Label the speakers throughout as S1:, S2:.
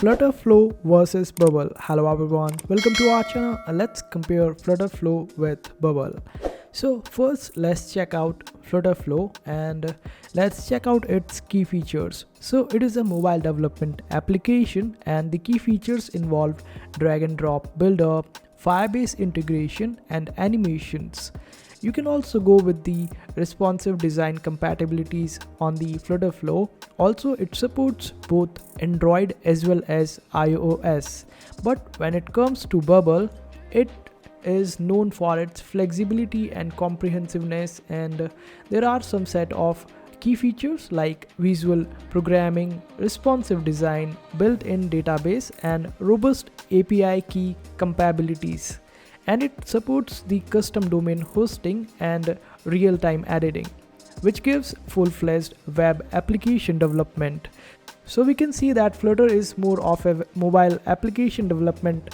S1: FutterFlow versus Bubble. Hello everyone, welcome to our channel and let's compare FutterFlow with Bubble. So first let's check out FutterFlow and let's check out its key features. So it is a mobile development application and the key features involve drag and drop builder, Firebase integration and animations. You can also go with the responsive design compatibilities on the FutterFlow. Also, it supports both Android as well as iOS. But when it comes to Bubble, it is known for its flexibility and comprehensiveness, and there are some set of key features like visual programming, responsive design, built-in database, and robust API key compatibilities. And it supports the custom domain hosting and real-time editing, which gives full-fledged web application development. So we can see that Flutter is more of a mobile application development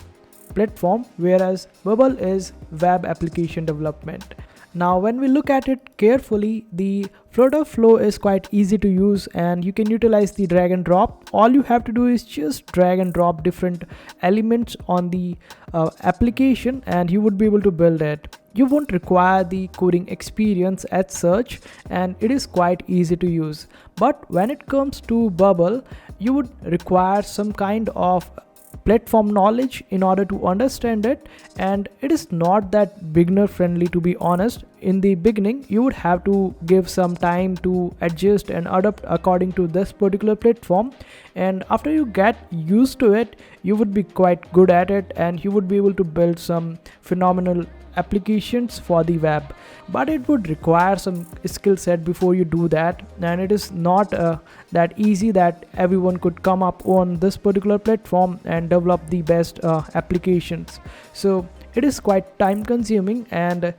S1: platform, whereas Bubble is web application development. Now when we look at it carefully, the FutterFlow is quite easy to use and you can utilize the drag and drop. All you have to do is just drag and drop different elements on the application and you would be able to build it. You won't require the coding experience as such and it is quite easy to use. But when it comes to Bubble, you would require some kind of platform knowledge in order to understand it, and it is not that beginner friendly, to be honest. In the beginning you would have to give some time to adjust and adapt according to this particular platform, and after you get used to it you would be quite good at it and you would be able to build some phenomenal applications for the web. But it would require some skill set before you do that, and it is not that easy that everyone could come up on this particular platform and develop the best applications. So it is quite time consuming, and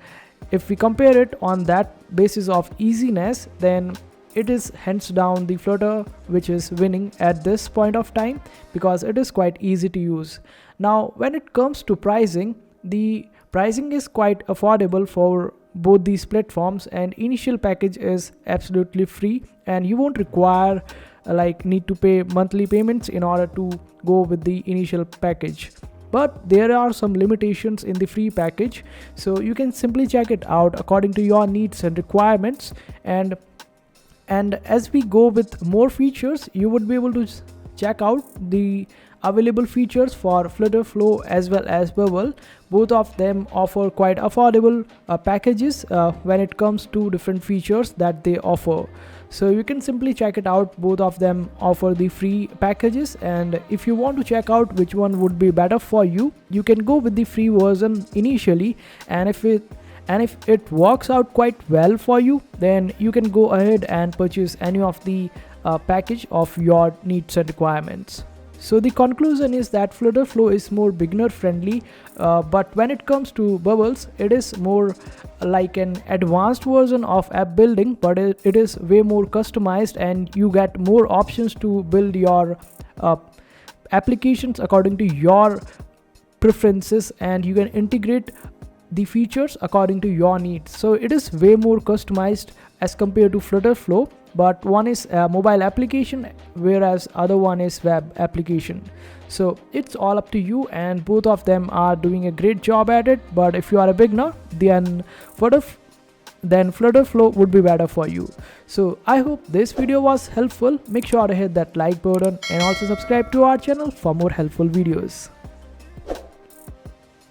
S1: if we compare it on that basis of easiness, then it is hands down the Flutter which is winning at this point of time because it is quite easy to use. Now when it comes to pricing, the pricing is quite affordable for both these platforms, and initial package is absolutely free and you won't require need to pay monthly payments in order to go with the initial package. But there are some limitations in the free package, so you can simply check it out according to your needs and requirements, and as we go with more features you would be able to check out the available features for FutterFlow as well as Bubble. Both of them offer quite affordable packages when it comes to different features that they offer. So you can simply check it out. Both of them offer the free packages, and if you want to check out which one would be better for you, you can go with the free version initially, and if it works out quite well for you, then you can go ahead and purchase any of the package of your needs and requirements. So the conclusion is that FutterFlow is more beginner friendly, but when it comes to Bubbles, it is more like an advanced version of app building, but it is way more customized and you get more options to build your applications according to your preferences, and you can integrate the features according to your needs. So it is way more customized as compared to FutterFlow, but one is a mobile application whereas other one is web application. So it's all up to you, and both of them are doing a great job at it. But if you are a beginner, then FutterFlow would be better for you. So I hope this video was helpful. Make sure to hit that like button and also subscribe to our channel for more helpful videos.